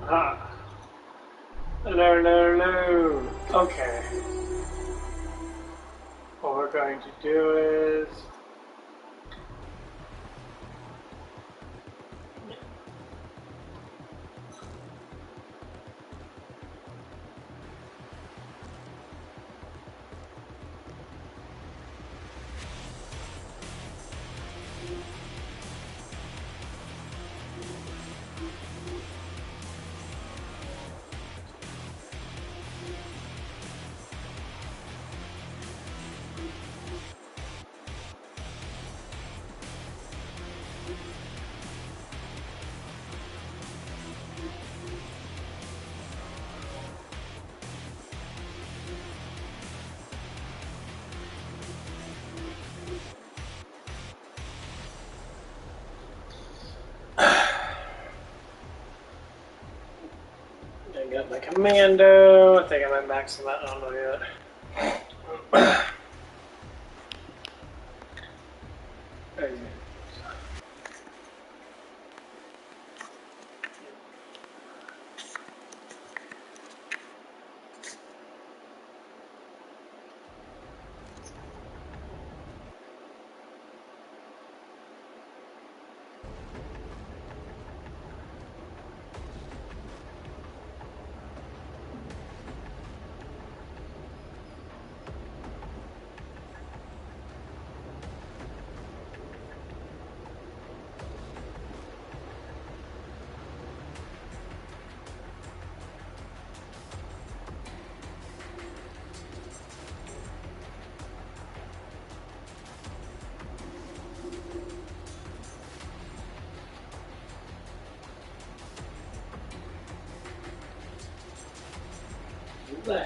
Ah. No, no, no. Okay. What we're going to do is... I got my commando. I think I might max them out. I don't know yet.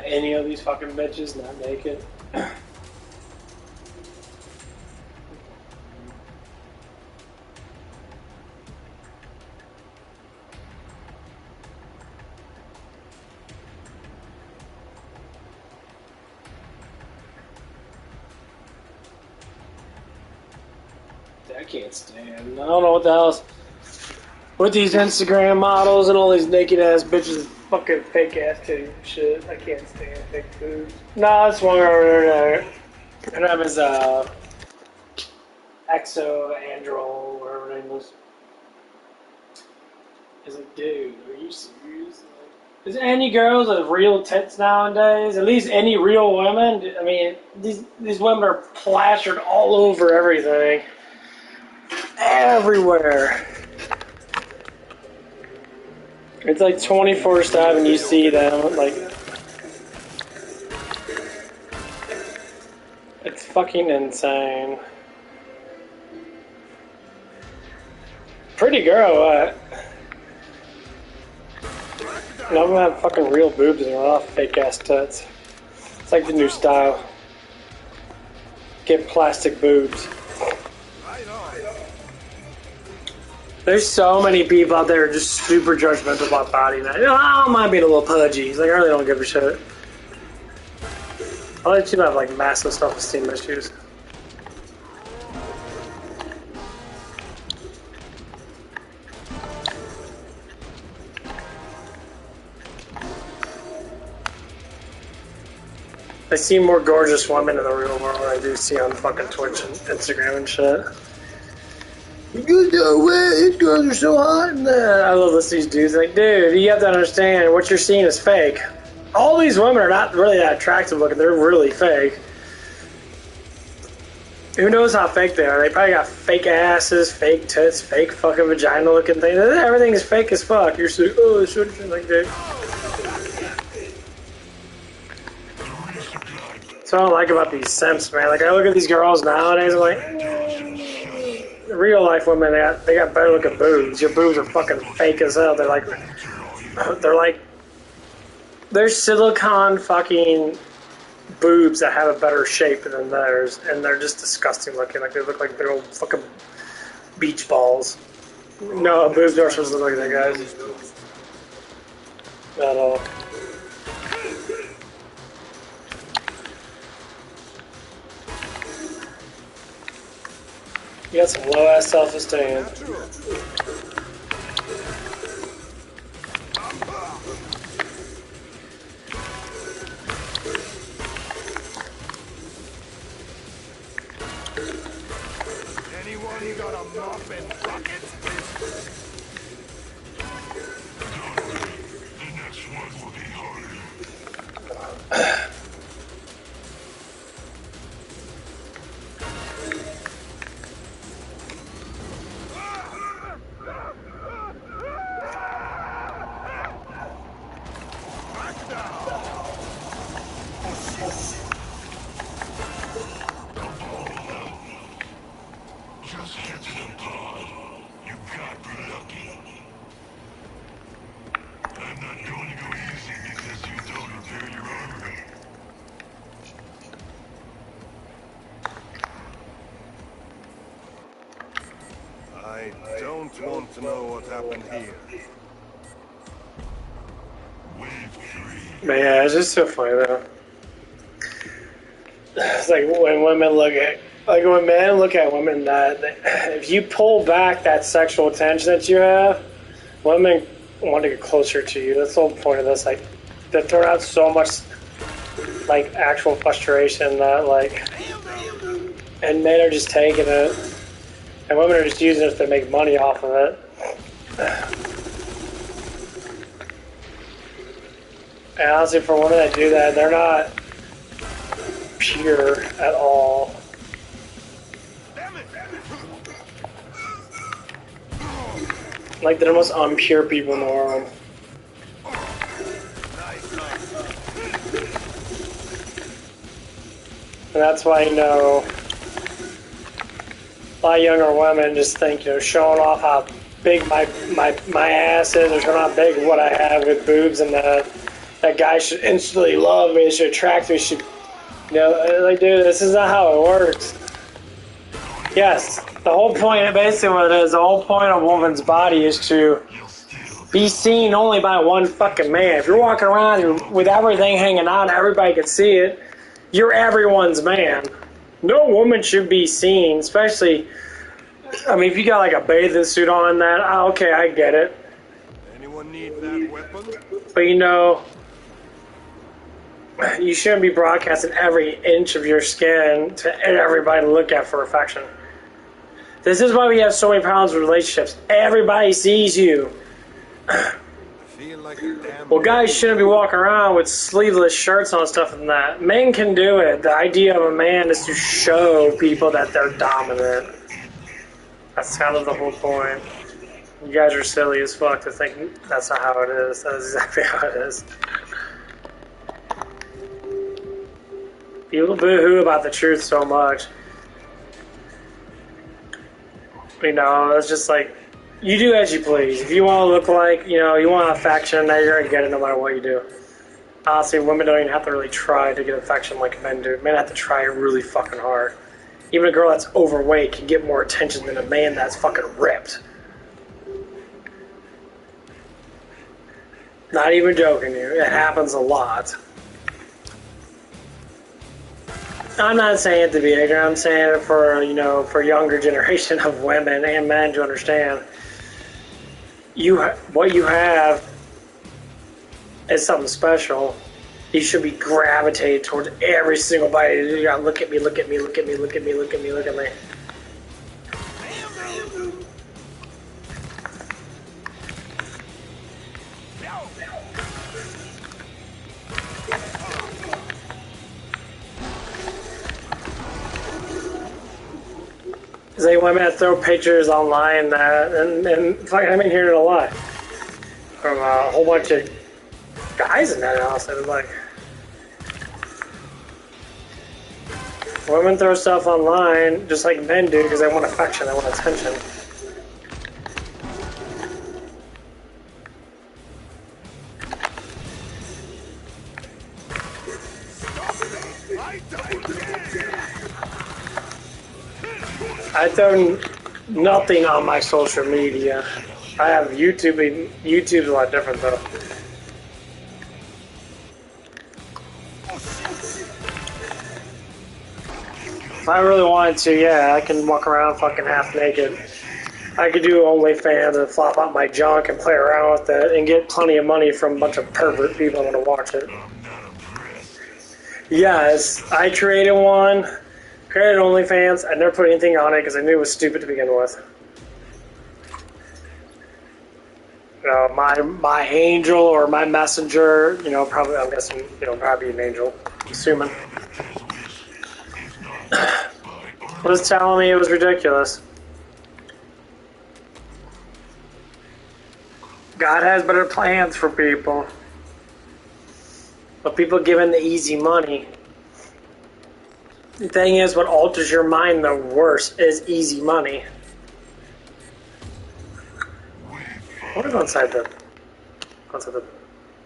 Any of these fucking bitches not naked? I can't stand. I don't know what the hell's with these Instagram models and all these naked ass bitches, fucking fake ass titty shit. I can't stand fake boobs. Nah, it's one over there. Her name is Exo Androl, whatever her name was. It's like, dude, are you serious? Is there any girls with real tits nowadays? At least any real women? I mean, these women are plastered all over everything. Everywhere. It's like 24/7 you see them, like... It's fucking insane. Pretty girl, what? None of them have fucking real boobs and they're all fake ass tits. It's like the new style. Get plastic boobs. There's so many people out there just super judgmental about body. I don't mind being a little pudgy. Like, I really don't give a shit. I let you have like massive self-esteem issues. I see more gorgeous women in the real world than I do see on fucking Twitch and Instagram and shit. These girls are so hot in there. I love listening to these dudes. Like, dude, you have to understand what you're seeing is fake. All these women are not really that attractive looking. They're really fake. Who knows how fake they are? They probably got fake asses, fake tits, fake fucking vagina looking things. Everything is fake as fuck. You're so, oh, it's like, dude. That's what I don't like about these simps, man. Like, I look at these girls nowadays, I'm like, real life women, they got better looking boobs. Your boobs are fucking fake as hell. They're silicone fucking boobs that have a better shape than theirs, and they're just disgusting looking. Like, they look like big old fucking beach balls. No, boobs aren't supposed to look like that, guys. Not at all. You got some low-ass self-esteem. I don't want to know what happened here. But yeah, it's just so funny though. It's like when women look at, like when men look at women, that if you pull back that sexual tension that you have, women want to get closer to you. That's the whole point of this. Like, they throw out so much, like, actual frustration that, like, and men are just taking it, and women are just using it to make money off of it. And honestly, for women that do that, they're not pure at all. Like, they're the most unpure people in the world. And that's why, you know, a lot of younger women just think, you know, showing off how big my ass is, or showing how big what I have with boobs, and that guy should instantly love me, should attract me, should, you know, like, dude, this is not how it works. Yes, the whole point, basically what it is, the whole point of a woman's body is to be seen only by one fucking man. If you're walking around with everything hanging out, everybody can see it, you're everyone's man. No woman should be seen, especially, I mean, if you got like a bathing suit on, that, okay, I get it. Anyone need that weapon? But you know, you shouldn't be broadcasting every inch of your skin to everybody to look at for affection. This is why we have so many problems with relationships. Everybody sees you. Feel like a damn Well, guys shouldn't be walking around with sleeveless shirts on and stuff and that. Men can do it. The idea of a man is to show people that they're dominant. That's kind of the whole point. You guys are silly as fuck to think that's not how it is. That's exactly how it is. People boo-hoo about the truth so much. You know, it's just like, you do as you please. If you want to look like, you know, you want affection, now you're going to get it no matter what you do. Honestly, women don't even have to really try to get affection like men do. Men have to try really fucking hard. Even a girl that's overweight can get more attention than a man that's fucking ripped. Not even joking you. It happens a lot. I'm not saying it to be ignorant. I'm saying it for, you know, for younger generation of women and men to understand. What you have is something special. You should be gravitated towards every single body. You gotta look at me, look at me, look at me, look at me, look at me, look at me. There's like women that throw pictures online that, and fucking, I've been hearing it a lot from a whole bunch of guys in that house. And like, women throw stuff online just like men do because they want affection, they want attention. I throw nothing on my social media. I have YouTube, and YouTube's a lot different though. If I really wanted to, yeah, I can walk around fucking half naked. I could do OnlyFans and flop out my junk and play around with it and get plenty of money from a bunch of pervert people that want to watch it. Yes, I created one. Created OnlyFans. I never put anything on it because I knew it was stupid to begin with. my angel or my messenger, probably, I'm guessing, probably an angel, assuming, was telling me it was ridiculous. God has better plans for people. But people giving the easy money. The thing is, what alters your mind the worst is easy money. I want to go inside the...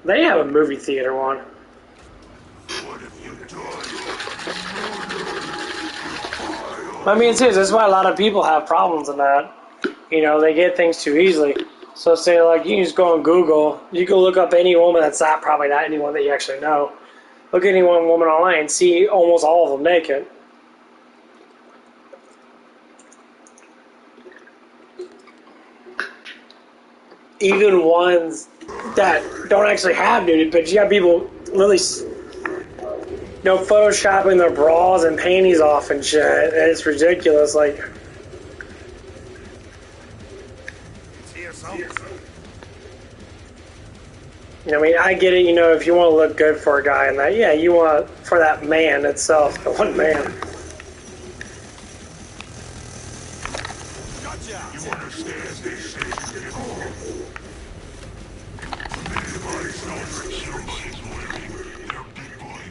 They have a movie theater one. I mean, seriously, this is why a lot of people have problems in that. They get things too easily. So say, like, you can just go on Google. You can look up any woman that's probably not anyone that you actually know. Look at any one woman online and see almost all of them naked. Even ones that don't actually have nudity pictures. You got people really, photoshopping their bras and panties off and shit. And it's ridiculous. Like, I mean, I get it, if you want to look good for a guy and that, yeah, you want for that man itself, the one man.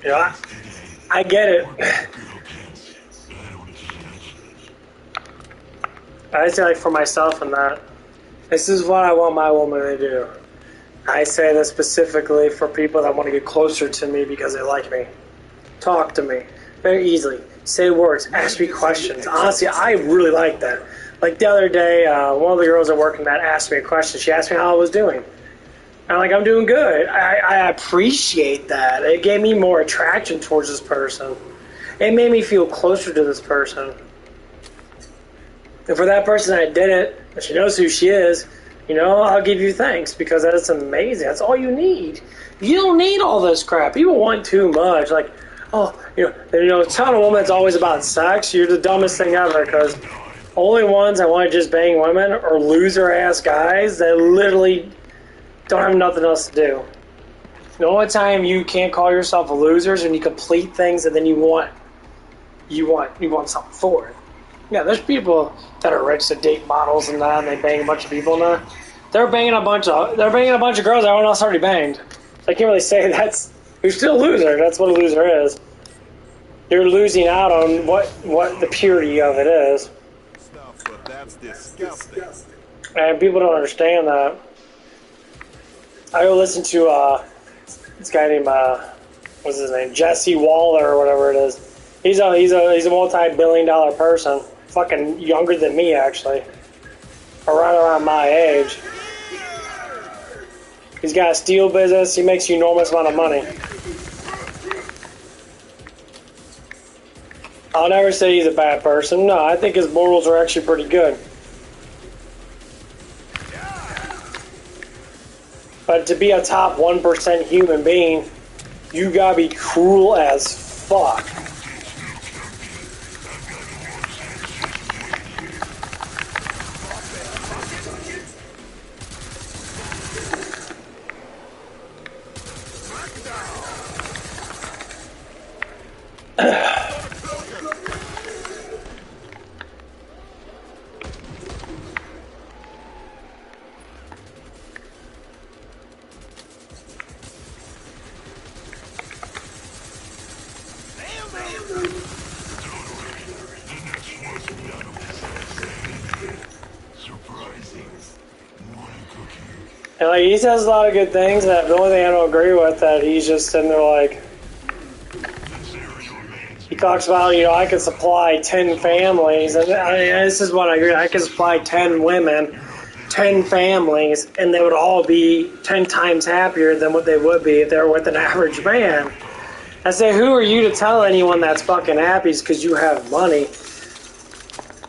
Yeah, I get it. I say, like, for myself and that, this is what I want my woman to do. I say this specifically for people that want to get closer to me because they like me. Talk to me very easily. Say words. Ask me questions. Honestly, I really like that. Like the other day, one of the girls at work asked me a question. She asked me how I was doing. I'm doing good. I appreciate that. It gave me more attraction towards this person. It made me feel closer to this person. And for that person that did it, and she knows who she is, I'll give you thanks because that's amazing. That's all you need. You don't need all this crap. People want too much. Like, telling a woman that's always about sex, you're the dumbest thing ever because only ones that want to just bang women are loser-ass guys that literally don't have nothing else to do. The only time you can't call yourself a loser is when you complete things and then you want something for it. Yeah, there's people that are rich that date models and that, and they bang a bunch of people and that. They're banging a bunch of girls that everyone else already banged. So I can't really say you're still a loser. That's what a loser is. You're losing out on what the purity of it is. But that's disgusting. And people don't understand that. I go listen to this guy named what's his name, Jesse Waller or whatever it is. He's a multi-billion-dollar person, fucking younger than me actually, around my age. He's got a steel business. He makes an enormous amount of money. I'll never say he's a bad person. No, I think his morals are actually pretty good. But to be a top 1% human being, you gotta be cruel as fuck. And like he says a lot of good things. That the only thing I don't agree with that he's just sitting there like he talks about I can supply 10 families, and this is what I agree. I can supply 10 women, 10 families, and they would all be 10 times happier than what they would be if they were with an average man. I say, who are you to tell anyone that's fucking happy because you have money?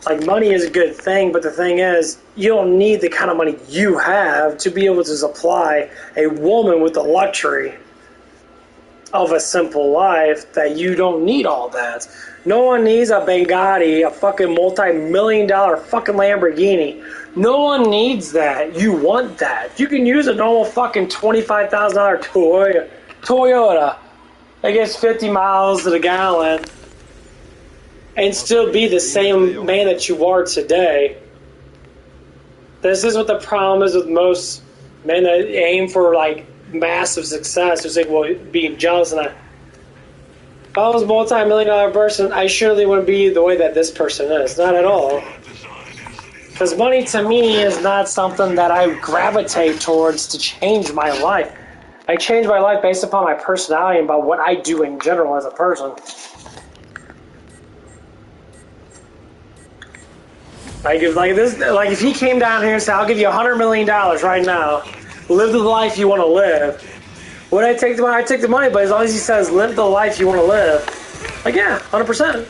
Like, money is a good thing, but the thing is, you don't need the kind of money you have to be able to supply a woman with the luxury of a simple life that you don't need all that. No one needs a Bugatti, a fucking multi-million-dollar fucking Lamborghini No one needs that. You want that. You can use a normal fucking $25,000 Toyota that gets 50 miles to the gallon and still be the same man that you are today. This is what the problem is with most men that aim for like massive success. It's like, well, being jealous and if I was a multi-million-dollar person, I surely wouldn't be the way that this person is. Not at all. Because money to me is not something that I gravitate towards to change my life. I change my life based upon my personality and by what I do in general as a person. Like if he came down here and said, "I'll give you $100 million right now, live the life you want to live," would I take the money? I take the money, but as long as he says, "Live the life you want to live," like yeah, 100%.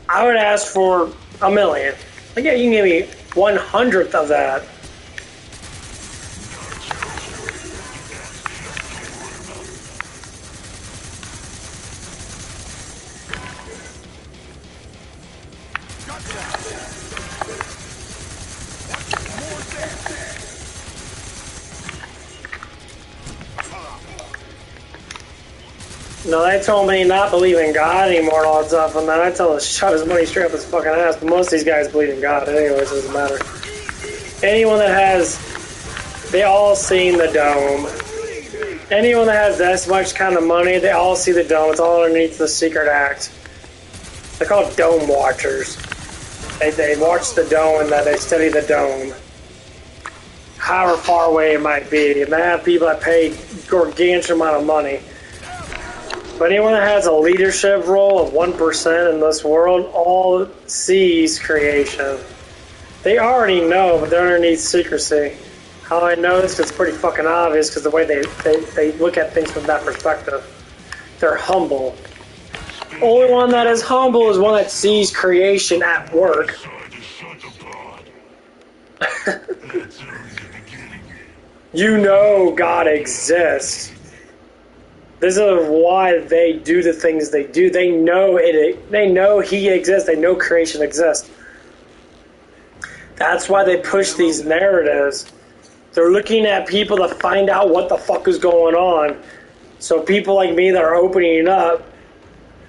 I would ask for $1 million. Like yeah, you can give me 1/100th of that. No, they told me not believe in God anymore and all that stuff, and then I tell him to shut his money straight up his fucking ass, but most of these guys believe in God anyways, it doesn't matter. Anyone that has, they all seen the dome. Anyone that has this much kind of money, they all see the dome. It's all underneath the secret act. They're called dome watchers. They watch the dome and that they study the dome. However far away it might be. And they have people that pay gargantuan amount of money. But anyone that has a leadership role of 1% in this world all sees creation. They already know, but they're underneath secrecy. How I know this? Because it's pretty fucking obvious because the way they look at things from that perspective. They're humble. Only one that is humble is one that sees creation at work. You know God exists. This is why they do the things they do. They know it. They know He exists. They know creation exists. That's why they push these narratives. They're looking at people to find out what the fuck is going on. So people like me that are opening up,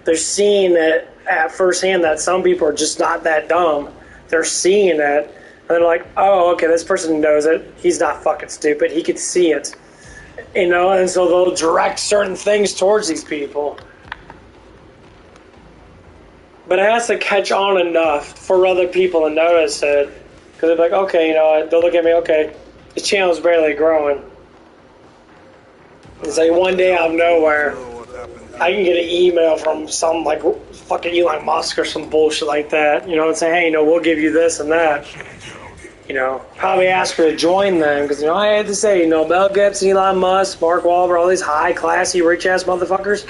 they're seeing it at first hand that some people are just not that dumb. They're seeing it, and they're like, oh, okay, this person knows it. He's not fucking stupid. He could see it. You know, and so they'll direct certain things towards these people. But it has to catch on enough for other people to notice it. Because they're like, okay, you know, they'll look at me, okay, this channel's barely growing. It's like one day out of nowhere, I can get an email from some, like, fucking Elon Musk or some bullshit like that, you know, and say, hey, you know, we'll give you this and that. You know, probably ask her to join them, because, you know, I had to say, you know, Mel Gibson, Elon Musk, Mark Wahlberg, all these high, classy, rich-ass motherfuckers,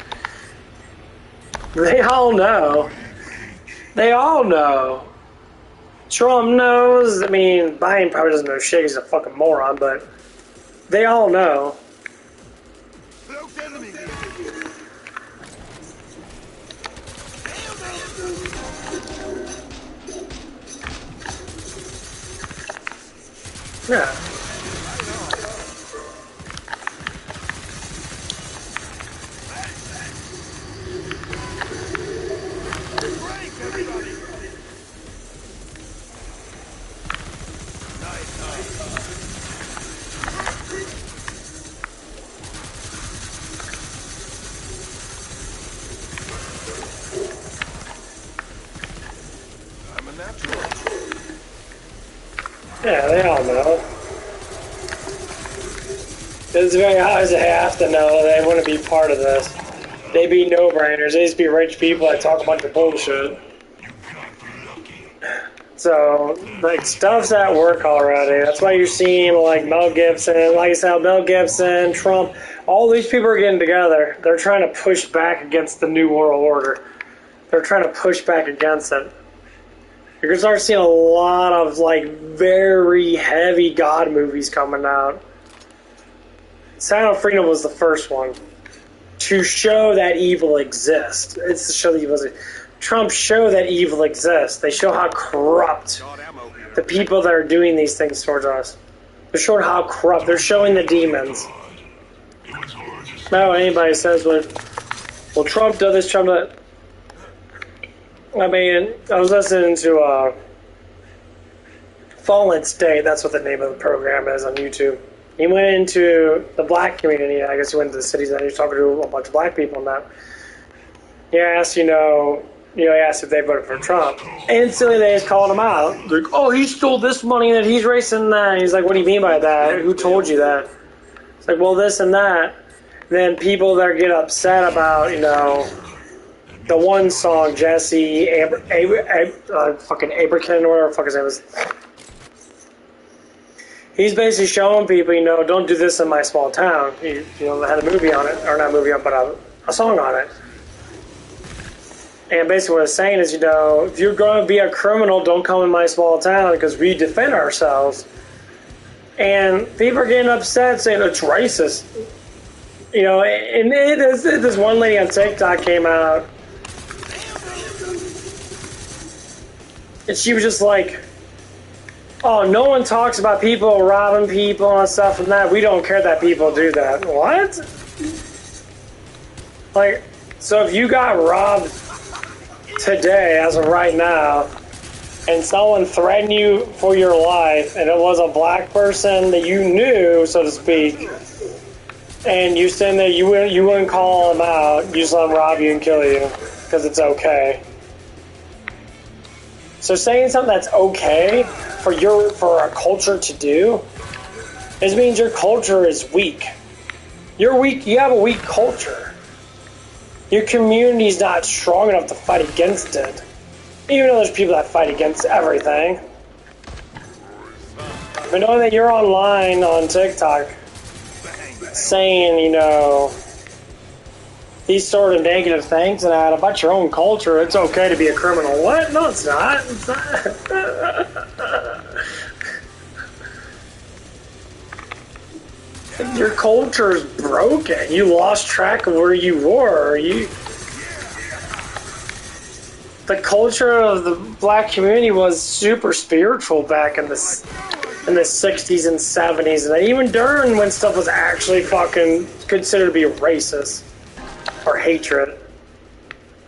they all know. They all know. Trump knows. I mean, Biden probably doesn't know shit. He's a fucking moron, but they all know. Yeah. Yeah, they all know. It's very obvious they have to know. They want to be part of this. They be no-brainers. They just be rich people that talk a bunch of bullshit. So, like, stuff's at work already. That's why you're seeing, like, Mel Gibson, like I said, Mel Gibson, Trump, all these people are getting together. They're trying to push back against the New World Order. They're trying to push back against it. You're going to start seeing a lot of, like, very heavy God movies coming out. Sound of Freedom was the first one to show that evil exists. It's to show that evil exists. Trump show that evil exists. They show how corrupt the people that are doing these things towards us. They're showing how corrupt. They're showing the demons. Now anybody says, well, Trump did this, Trump did that. I mean, I was listening to Fallen State. That's what the name of the program is on YouTube. He went into the black community. I guess he went to the cities and he was talking to a bunch of black people and that. He asked, he asked if they voted for Trump. Instantly, they just called him out. They're like, oh, he stole this money that he's racing that. He's like, what do you mean by that? Who told you that? It's like, well, this and that. Then people that get upset about, the one song, Jesse fucking Abrakin, or whatever the fuck his name is. He's basically showing people, don't do this in my small town. They had a movie on it, or not a movie on it, but a song on it. And basically what it's saying is, if you're going to be a criminal, don't come in my small town because we defend ourselves. And people are getting upset saying it's racist. And this one lady on TikTok came out and she was just like, oh, no one talks about people robbing people and stuff and that. We don't care that people do that. What? Like, so if you got robbed today, as of right now, and someone threatened you for your life, and it was a black person that you knew, so to speak, and you stand there, you wouldn't call them out, you just let them rob you and kill you, because it's okay. So saying something that's okay for a culture to do, it means your culture is weak. You're weak. You have a weak culture. Your community's not strong enough to fight against it. Even though there's people that fight against everything. But knowing that you're online on TikTok saying, these sort of negative things and that about your own culture, it's okay to be a criminal. What? No, it's not. It's not. Your culture's broken. You lost track of where you were. The culture of the black community was super spiritual back in the 60s and 70s, and even during when stuff was actually fucking considered to be racist or hatred.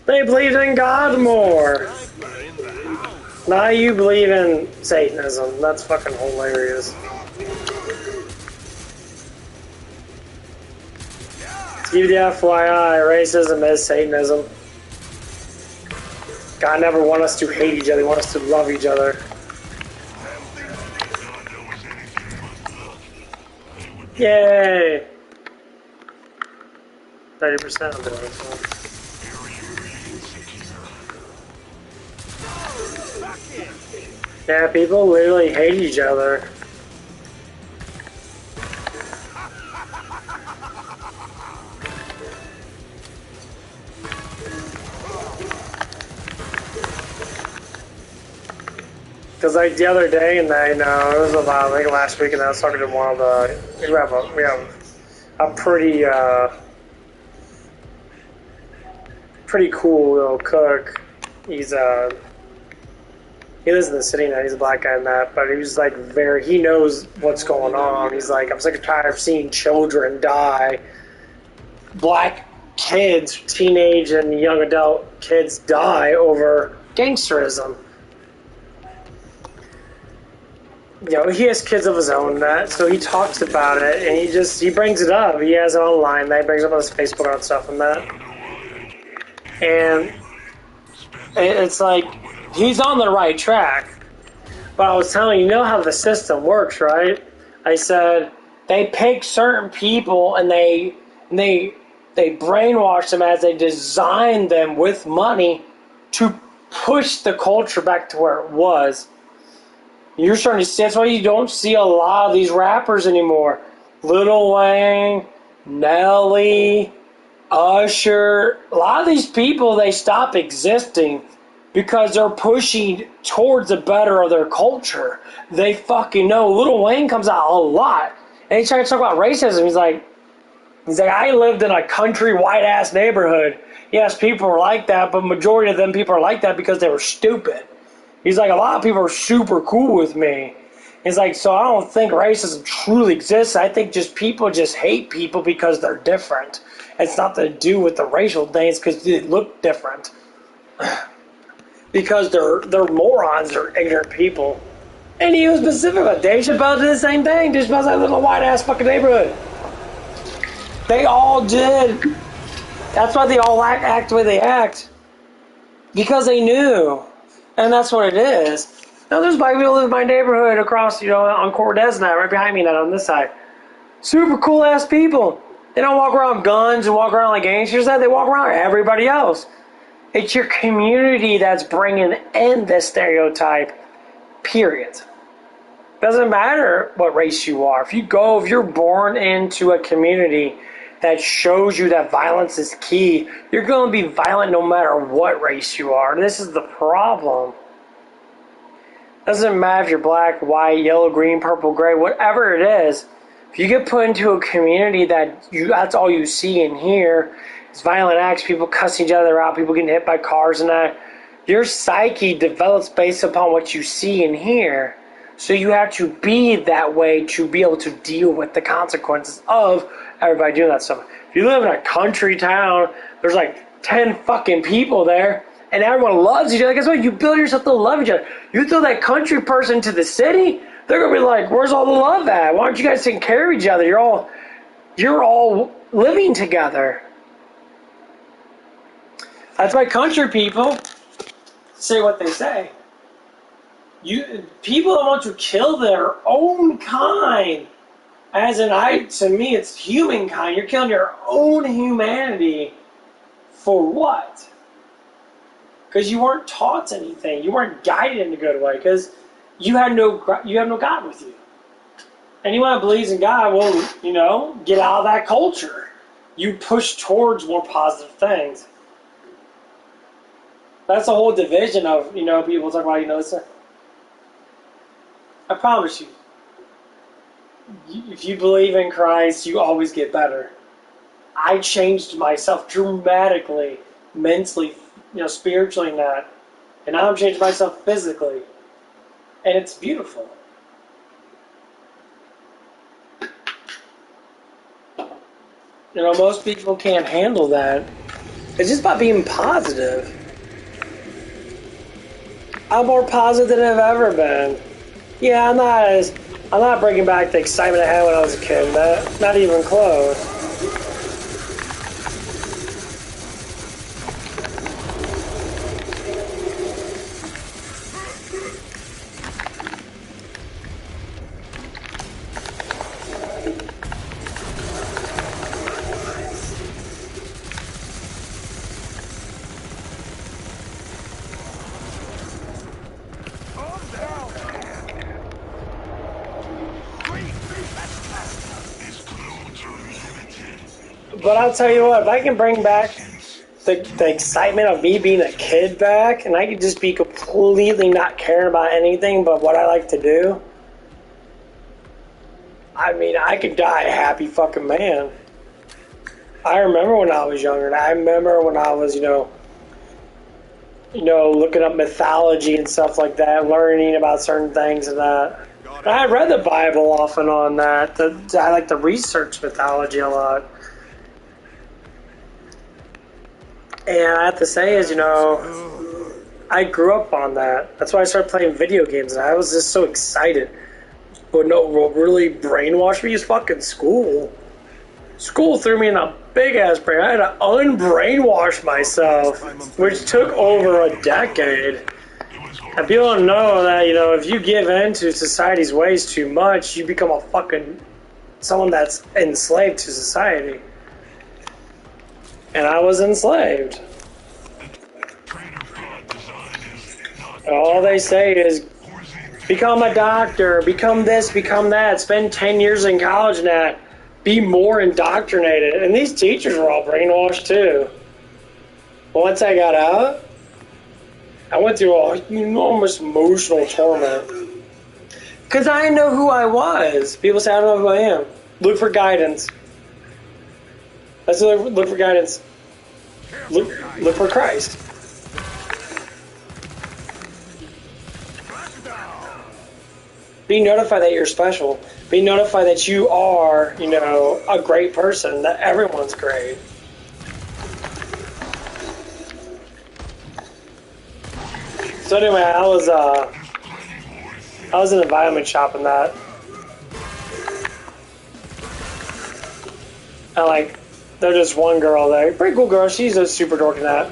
They believed in God more. Now you believe in Satanism. That's fucking hilarious. To give you the FYI, racism is Satanism. God never wanted us to hate each other. He wants us to love each other. Yay! 30% of it. Yeah, people literally hate each other. Because like the other day, and it was about last week, and I was talking to one of the. We have a pretty cool little cook. He lives in the city now. He's a black guy in that, but he was like he knows what's going on. He's like, I'm sick and tired of seeing children die. Black kids, teenage and young adult kids die over gangsterism. He has kids of his own, so he talks about it, and he brings it up. He has it online. He brings it up on his Facebook and stuff and that. And it's like, he's on the right track. But I was telling you, how the system works, right? I said, they pick certain people, and they brainwash them as they design them with money to push the culture back to where it was. You're starting to see, that's why you don't see a lot of these rappers anymore. Lil Wayne, Nelly, Usher, a lot of these people, they stop existing because they're pushing towards the better of their culture. They fucking know. Lil Wayne comes out a lot. And he's trying to talk about racism. He's like, He's like, I lived in a country white-ass neighborhood. Yes, people were like that, but majority of them people are like that because they were stupid. He's like, a lot of people are super cool with me. He's like, so I don't think racism truly exists. I think just people just hate people because they're different. It's not to do with the racial things because they look different. Because they're morons, they're ignorant people. And he was specific about Dave Chappelle did the same thing. Dave Chappelle's that little white-ass fucking neighborhood. They all did. That's why they all act the way they act. Because they knew. And that's what it is. Now, there's black people who live in my neighborhood across, on Cortez and that, right behind me and that on this side. Super cool ass people. They don't walk around with guns and walk around like gangsters. They walk around like everybody else. It's your community that's bringing in this stereotype. Period. Doesn't matter what race you are. If you're born into a community that shows you that violence is key, you're going to be violent no matter what race you are. This is the problem. Doesn't matter if you're black, white, yellow, green, purple, gray, whatever it is. If you get put into a community that's all you see and hear, it's violent acts, people cussing each other out, people getting hit by cars and that, your psyche develops based upon what you see and hear. So you have to be that way to be able to deal with the consequences of everybody doing that stuff. If you live in a country town, there's like 10 fucking people there, and everyone loves each other. Guess what? You build yourself to love each other. You throw that country person to the city, they're gonna be like, "Where's all the love at? Why aren't you guys taking care of each other? You're all living together." That's why country people say what they say. People that want to kill their own kind, to me, it's humankind. You're killing your own humanity for what? Because you weren't taught anything. You weren't guided in a good way. Because you have no God with you. Anyone that believes in God will, get out of that culture. You push towards more positive things. That's the whole division of, people talk about, I promise you, if you believe in Christ, you always get better. I changed myself dramatically, mentally, spiritually and that. And now I'm changing myself physically. And it's beautiful. Most people can't handle that. It's just about being positive. I'm more positive than I've ever been. Yeah, I'm not bringing back the excitement I had when I was a kid. Not even close. But I'll tell you what, if I can bring back the excitement of me being a kid back, and I could just be completely not caring about anything but what I like to do, I could die a happy fucking man. I remember when I was younger, and I remember when I was, looking up mythology and stuff like that, learning about certain things and that. And I read the Bible off and on that. I like to research mythology a lot. And I have to say is, I grew up on that. That's why I started playing video games, and I was just so excited. But no, what really brainwashed me is fucking school. School threw me in a big-ass brain. I had to unbrainwash myself, which took over a decade. And people don't know that, if you give in to society's ways too much, you become someone that's enslaved to society. And I was enslaved. And all they say is, become a doctor, become this, become that, spend 10 years in college and that, be more indoctrinated. And these teachers were all brainwashed too. Once I got out, I went through an enormous emotional torment. Because I didn't know who I was. People say, I don't know who I am. Look for guidance. Let's look for guidance. Look for Christ. Be notified that you're special. Be notified that you are, you know, a great person, that everyone's great. So anyway, I was in a vitamin shop and that. And like, there's just one girl there, pretty cool girl. She's a super dork in that.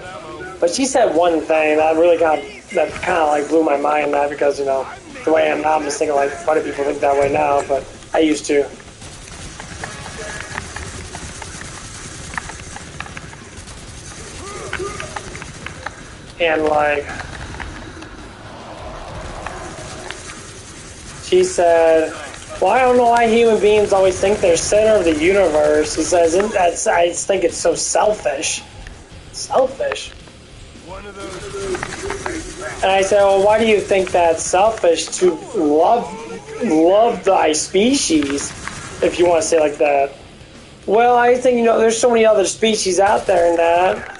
But she said one thing that really kind of like blew my mind. That because you know the way I am now, I'm just thinking like, why do people think that way now? But I used to. And like, she said, well, I don't know why human beings always think they're center of the universe. He says, I just think it's so selfish. Selfish. And I said, well, why do you think that's selfish to love thy species, if you want to say it like that? Well, I think, you know, there's so many other species out there and that.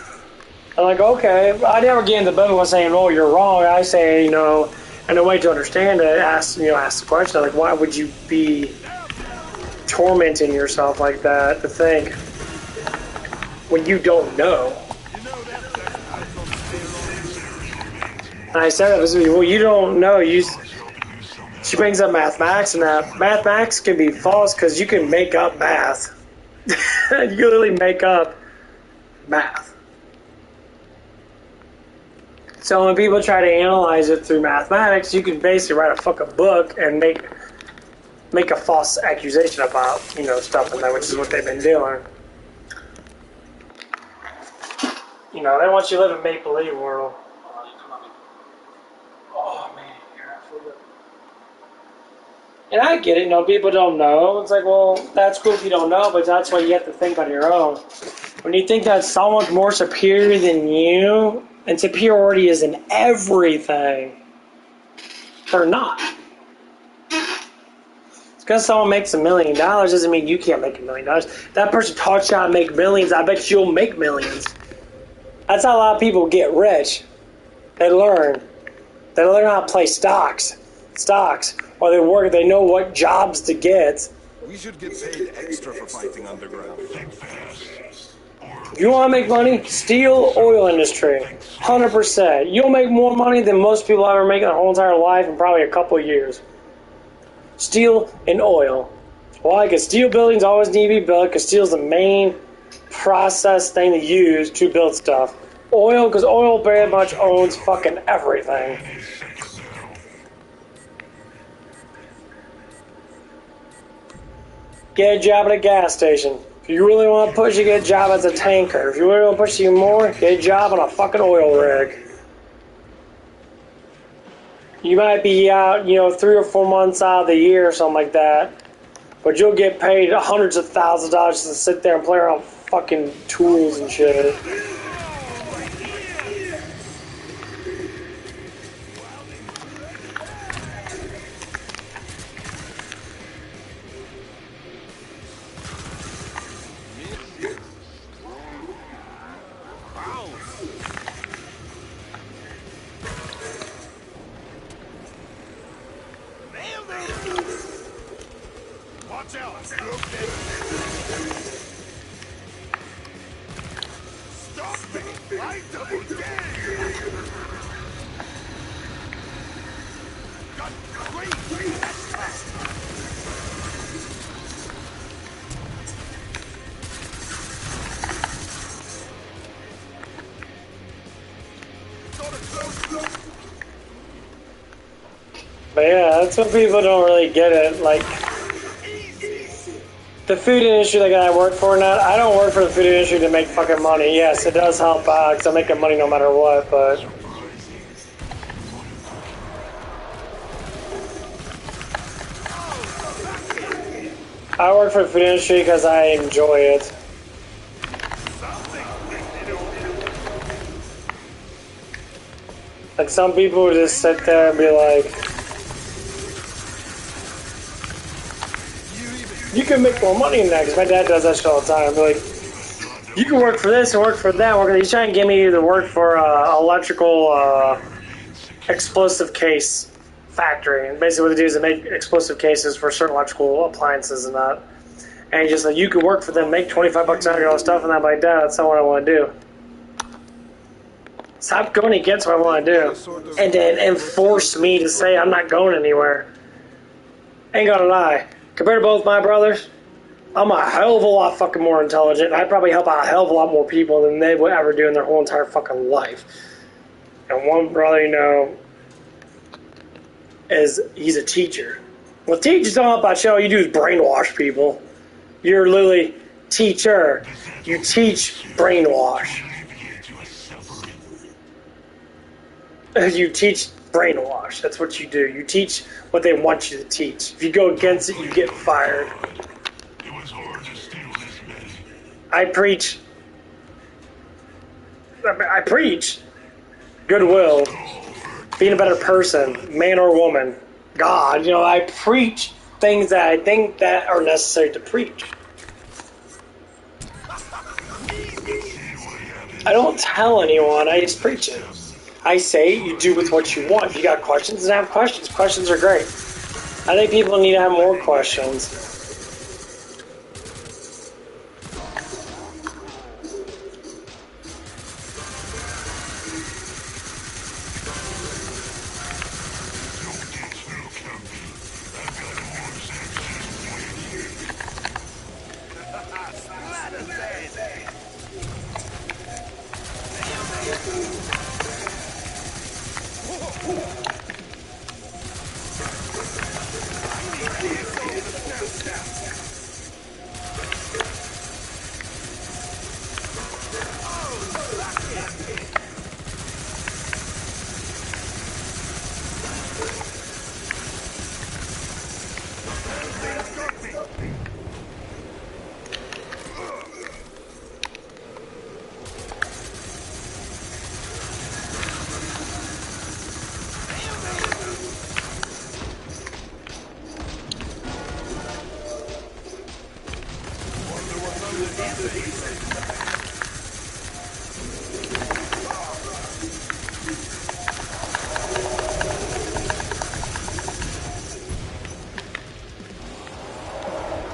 I'm like, okay. I never get in the Bible saying, oh, you're wrong. I say, you know, and a way to understand it, ask the question, like, why would you be tormenting yourself like that to think when you don't know? And I said, well, you don't know. She brings up mathematics, and that mathematics can be false because you can make up math. You can literally make up math. So when people try to analyze it through mathematics, you can basically write a fucking book and make a false accusation about, you know, stuff in that, which is what they've been doing. You know, they want you to live in make-believe world. Oh, man. And I get it, you know, people don't know. It's like, well, that's cool if you don't know, but that's why you have to think on your own. When you think that someone's more superior than you, and superiority is in everything, they're not. It's because someone makes $1 million doesn't mean you can't make $1 million. That person taught you how to make millions. I bet you'll make millions. That's how a lot of people get rich. They learn. They learn how to play stocks, or they work. They know what jobs to get. We should get paid extra for fighting underground. If you want to make money, steel, oil industry, 100%. You'll make more money than most people ever make in their whole entire life in probably a couple of years. Steel and oil. Why? Because steel buildings always need to be built, because steel is the main process thing to use to build stuff. Oil, because oil very much owns fucking everything. Get a job at a gas station. If you really want to push, you get a job as a tanker. If you really want to push you more, get a job on a fucking oil rig. You might be out, you know, 3 or 4 months out of the year or something like that, but you'll get paid hundreds of thousands of dollars to sit there and play around with fucking tools and shit. Watch out! Stop me! I double dare! Got great! But yeah, that's what people don't really get it. Like, the food industry that I work for now, I don't work for the food industry to make fucking money. Yes, it does help out because I'm making money no matter what, but I work for the food industry because I enjoy it. Like, some people would just sit there and be like, you can make more money than that, because my dad does that shit all the time. Be like, You can work for this and work for that. He's trying to get me to work for electrical explosive case factory. And basically what they do is they make explosive cases for certain electrical appliances and that. And he's just like, you can work for them, make 25 bucks an hour, all stuff, and I'm like, Dad, that's not what I want to do. Stop going against what I want to do. And then enforce me to say I'm not going anywhere. Ain't gonna lie. Compared to both my brothers, I'm a hell of a lot fucking more intelligent. I'd probably help out a hell of a lot more people than they would ever do in their whole entire fucking life. And one brother, you know, he's a teacher. Well, teachers don't help out you. All you do is brainwash people. You're literally teacher. You teach brainwash. You teach brainwash. That's what you do. You teach what they want you to teach. If you go against it, you get fired. I preach goodwill, being a better person, man or woman, God. You know, I preach things that I think that are necessary to preach. I don't tell anyone, I just preach it. I say you do with what you want. If you got questions, then have questions. Questions are great. I think people need to have more questions.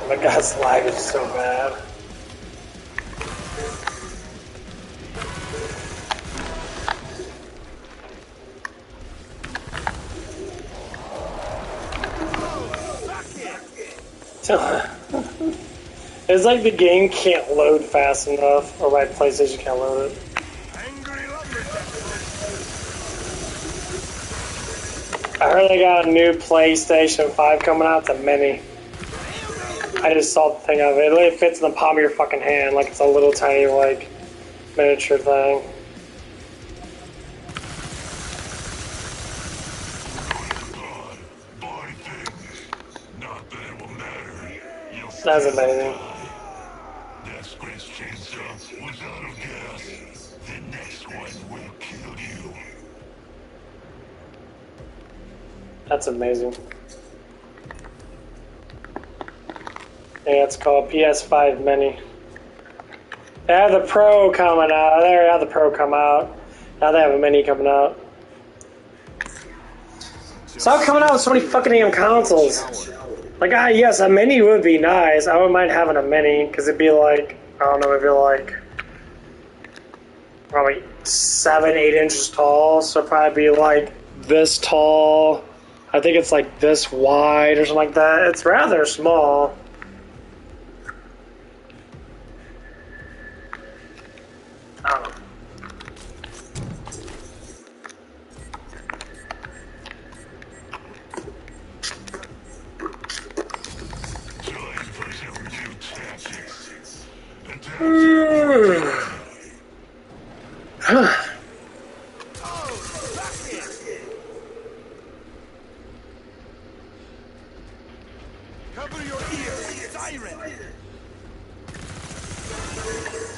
My God's lag is so bad. It's like the game can't load fast enough, or my PlayStation can't load it. I heard they got a new PlayStation 5 coming out, the Mini. I just saw the thing of it. It literally fits in the palm of your fucking hand, like it's a little tiny, like, miniature thing. That's amazing. That's amazing. Yeah, it's called PS5 Mini. They have the Pro coming out. They already have the Pro come out. Now they have a Mini coming out. Stop coming out with so many fucking damn consoles. Like, yes, a Mini would be nice. I wouldn't mind having a Mini, because it'd be like, I don't know, it'd be like probably 7, 8 inches tall. So it'd probably be like this tall. I think it's like this wide or something like that. It's rather small. I don't know. Cover your ears, siren!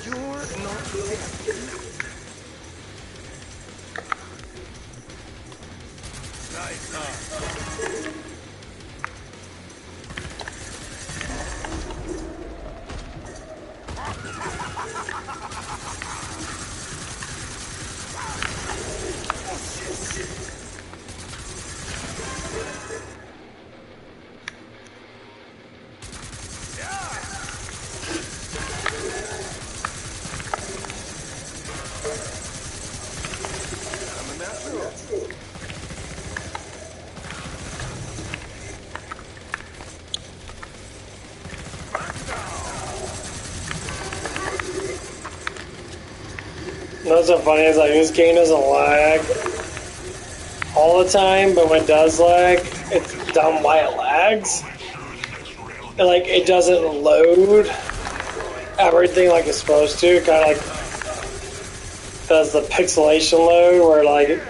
You're not dead. Nice, huh? what's so funny is like this game doesn't lag all the time, but when it does lag, it's dumb why it lags. And like it doesn't load everything like it's supposed to. Kind of like does the pixelation load where like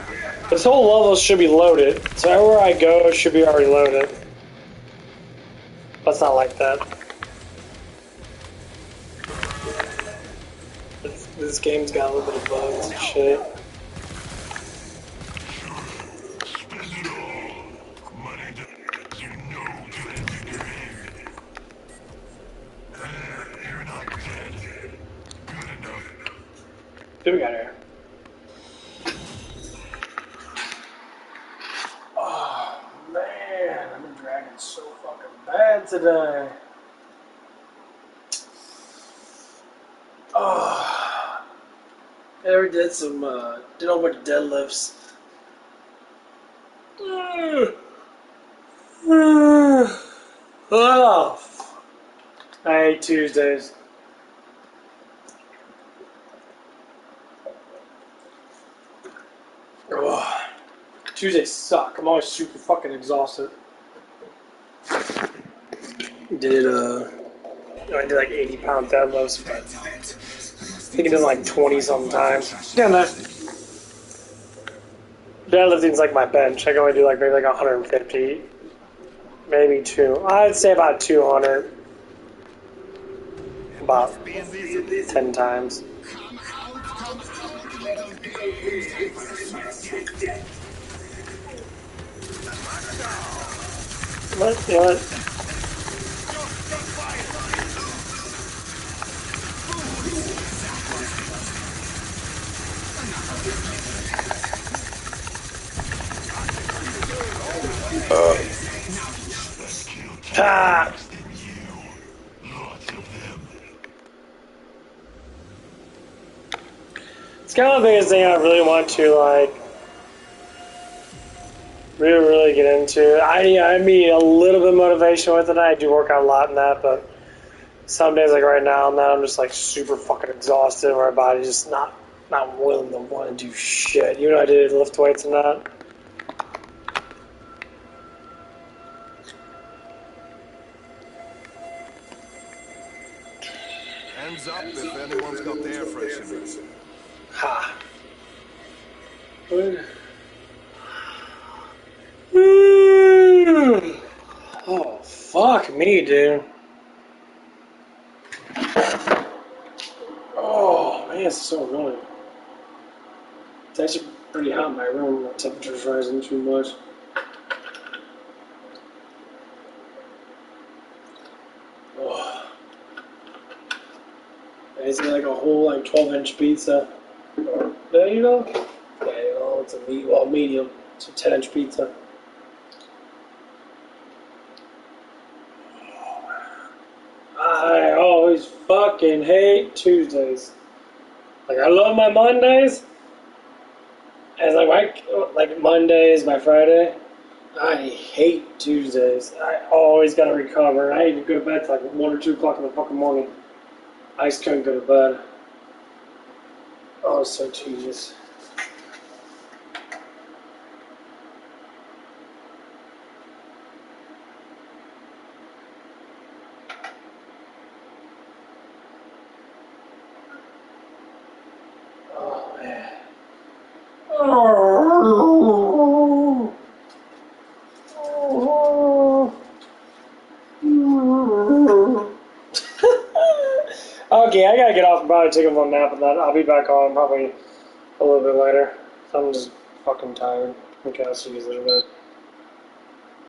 this whole level should be loaded. So everywhere I go, it should be already loaded. But it's not like that. This game's got a little bit of bugs and shit. What do we got here? Oh man, I've been dragging so fucking bad today. Oh, I ever did some, did a whole bunch of deadlifts. Oh, I hate Tuesdays. Oh, Tuesdays suck. I'm always super fucking exhausted. I did like 80-pound deadlifts, but I think I did like 20 sometimes. Yeah, no. Deadlifting's like my bench. I can only do like maybe like 150, maybe 2. I'd say about 200, about 10 times. What? You know what? Ah! It's kind of the biggest thing I really want to like really get into. I mean a little bit of motivation with it. I do work out a lot in that, but some days like right now, I'm just like super fucking exhausted. Where my body's just not willing to want to do shit. You know, I did lift weights and that. Hands up if anyone's got the air fresheners. Ha. Oh, fuck me, dude. Oh, man, it's so annoying. It's actually pretty hot in my room. The temperature's rising too much. Oh. Is it like a whole like 12-inch pizza? There you go. Yeah, you know, it's a medium. It's a 10-inch pizza. I always fucking hate Tuesdays. Like I love my Mondays. As like Monday is my Friday. I hate Tuesdays. I always gotta recover. I need to go to bed till like 1 or 2 o'clock in the fucking morning. I just couldn't go to bed. Oh, it's so tedious. Oh, man. Oh. Okay, I gotta get off and probably take a little nap and then I'll be back on probably a little bit later. I'm just fucking tired. Okay, I'll see you later.